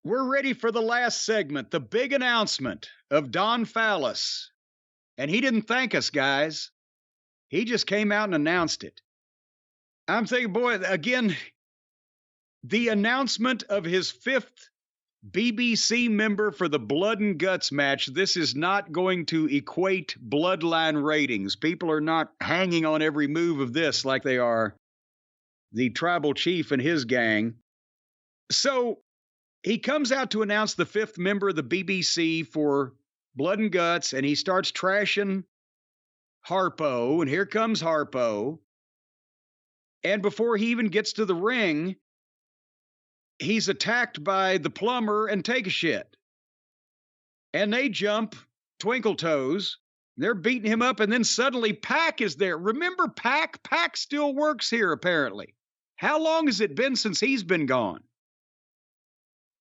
We're ready for the last segment, the big announcement of Don Callis. And he didn't thank us, guys. He just came out and announced it. I'm thinking, boy, again, the announcement of his 5th BBC member for the Blood and Guts match. This is not going to equate bloodline ratings. People are not hanging on every move of this like they are the tribal chief and his gang. So he comes out to announce the 5th member of the BBC for Blood and Guts, and he starts trashing Harpo, and here comes Harpo. And before he even gets to the ring, he's attacked by the plumber and Take a Shit. And they jump Twinkle Toes. They're beating him up, and then suddenly Pac is there. Remember Pac? Pac still works here, apparently. How long has it been since he's been gone?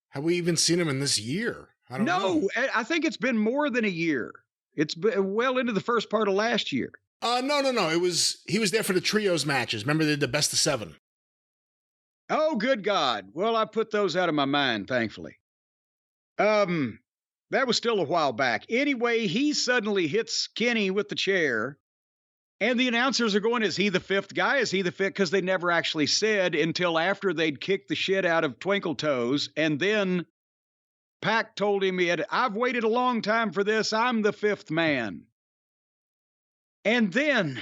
Have we even seen him in this year? I don't know. No, I think it's been more than a year. It's been well into the first part of last year. No. He was there for the trios matches. Remember, they did the best of 7. Oh, good God. Well, I put those out of my mind, thankfully. That was still a while back. Anyway, he suddenly hits Kenny with the chair, and the announcers are going, is he the 5th guy? Is he the 5th? Because they never actually said until after they'd kicked the shit out of Twinkle Toes, and then Pac told him, I've waited a long time for this. I'm the 5th man. And then,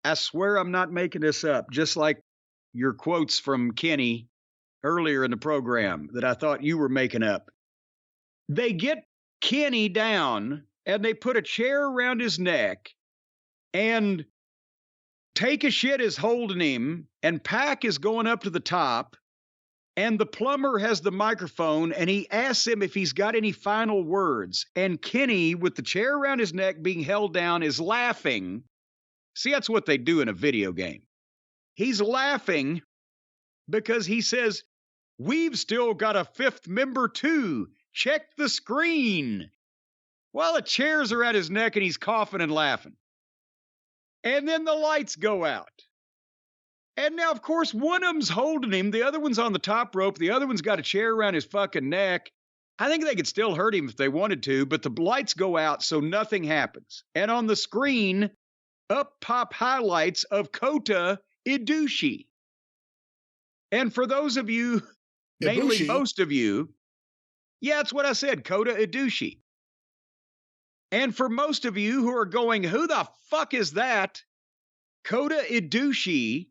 I swear I'm not making this up, just like your quotes from Kenny earlier in the program that I thought you were making up. They get Kenny down, and they put a chair around his neck, and Take a Shit is holding him, and Pac is going up to the top, and the plumber has the microphone, and he asks him if he's got any final words. And Kenny, with the chair around his neck being held down, is laughing. See, that's what they do in a video game. He's laughing because he says, we've still got a 5th member too. Check the screen. While the chairs are at his neck and he's coughing and laughing. And then the lights go out. And now, of course, one of them's holding him. The other one's on the top rope. The other one's got a chair around his fucking neck. I think they could still hurt him if they wanted to, but the lights go out, so nothing happens. And on the screen, up pop highlights of Kota Ibushi. And for those of you, mainly most of you, yeah, that's what I said, Kota Ibushi. And for most of you who are going, who the fuck is that? Kota Ibushi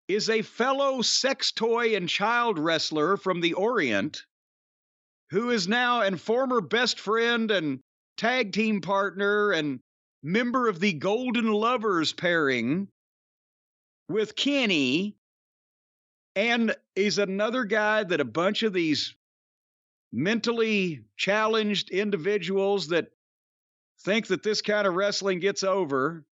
is a fellow sex toy and child wrestler from the Orient who is now a former best friend and tag team partner and member of the Golden Lovers pairing with Kenny, and is another guy that a bunch of these mentally challenged individuals that think that this kind of wrestling gets over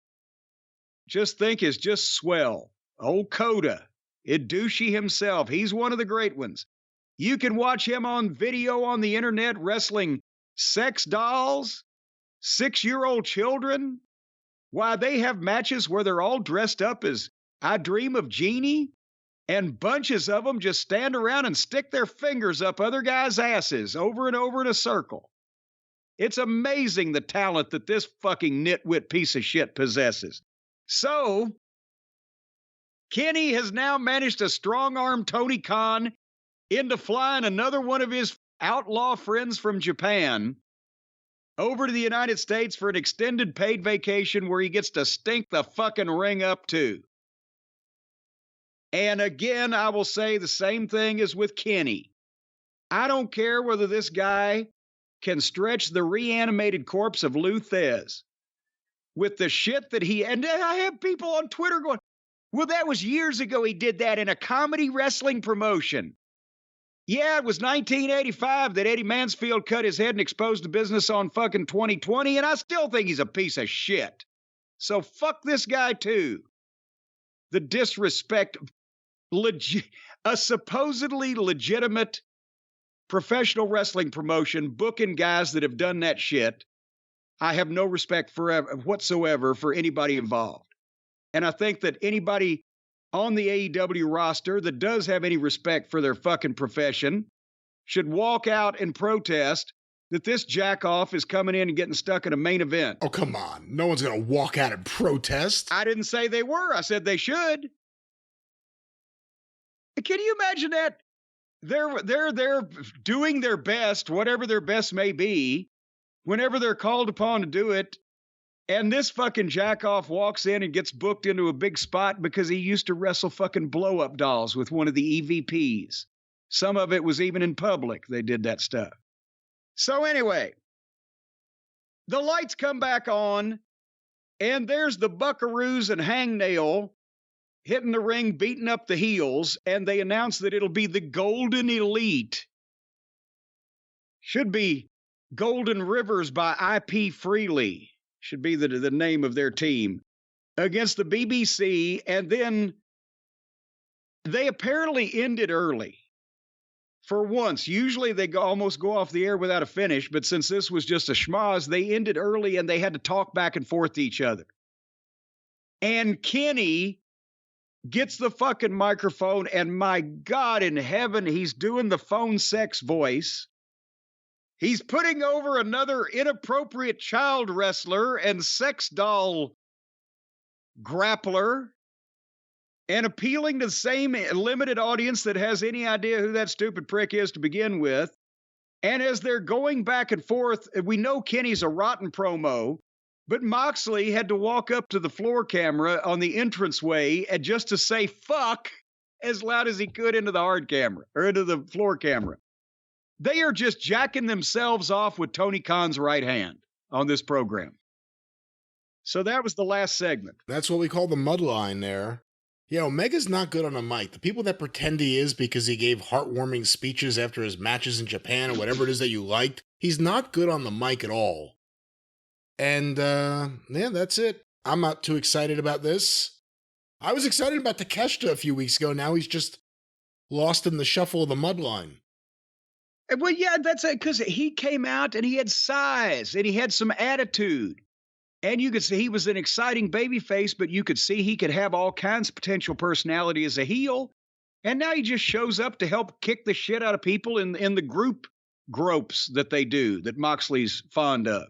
just think is just swell. Old Kota Ibushi himself, he's one of the great ones. You can watch him on video on the internet wrestling sex dolls, 6-year-old children. Why, they have matches where they're all dressed up as I Dream of Jeannie, and bunches of them just stand around and stick their fingers up other guys' asses over and over in a circle. It's amazing the talent that this fucking nitwit piece of shit possesses. So, Kenny has now managed to strong-arm Tony Khan into flying another one of his outlaw friends from Japan over to the United States for an extended paid vacation where he gets to stink the fucking ring up too. And again, I will say the same thing as with Kenny. I don't care whether this guy can stretch the reanimated corpse of Lou Thez with the shit that he... And I have people on Twitter going, well, that was years ago he did that in a comedy wrestling promotion. Yeah, it was 1985 that Eddie Mansfield cut his head and exposed the business on fucking 2020, and I still think he's a piece of shit. So fuck this guy too. The disrespect... a supposedly legitimate professional wrestling promotion booking guys that have done that shit. I have no respect whatsoever for anybody involved. And I think that anybody on the AEW roster that does have any respect for their fucking profession should walk out and protest that this jackoff is coming in and getting stuck in a main event. Oh, come on. No one's going to walk out and protest. I didn't say they were. I said they should. Can you imagine that? They're doing their best, whatever their best may be, whenever they're called upon to do it. And this fucking jackoff walks in and gets booked into a big spot because he used to wrestle fucking blow-up dolls with one of the EVPs. Some of it was even in public. They did that stuff. So anyway, the lights come back on, and there's the Buckaroos and Hangnail hitting the ring, beating up the heels, and they announce that it'll be the Golden Elite. Should be Golden Rivers by IP Freely. Should be the name of their team. Against the BBC, and then they apparently ended early. For once, usually they almost go off the air without a finish, but since this was just a schmoz, they ended early and they had to talk back and forth to each other. And Kenny gets the fucking microphone, and my God in heaven, he's doing the phone sex voice. He's putting over another inappropriate child wrestler and sex doll grappler, and appealing to the same limited audience that has any idea who that stupid prick is to begin with. And as they're going back and forth, we know Kenny's a rotten promo, but Moxley had to walk up to the floor camera on the entranceway and just to say fuck as loud as he could into the hard camera, or into the floor camera. They are just jacking themselves off with Tony Khan's right hand on this program. So that was the last segment. That's what we call the mud line there. Yeah, Omega's not good on a mic. The people that pretend he is because he gave heartwarming speeches after his matches in Japan or whatever it is that you liked, he's not good on the mic at all. And, yeah, that's it. I'm not too excited about this. I was excited about Takeshita a few weeks ago. Now he's just lost in the shuffle of the mud line. Well, yeah, that's it, because he came out and he had size and he had some attitude. And you could see he was an exciting babyface, but you could see he could have all kinds of potential personality as a heel. And now he just shows up to help kick the shit out of people in the group gropes that they do, that Moxley's fond of.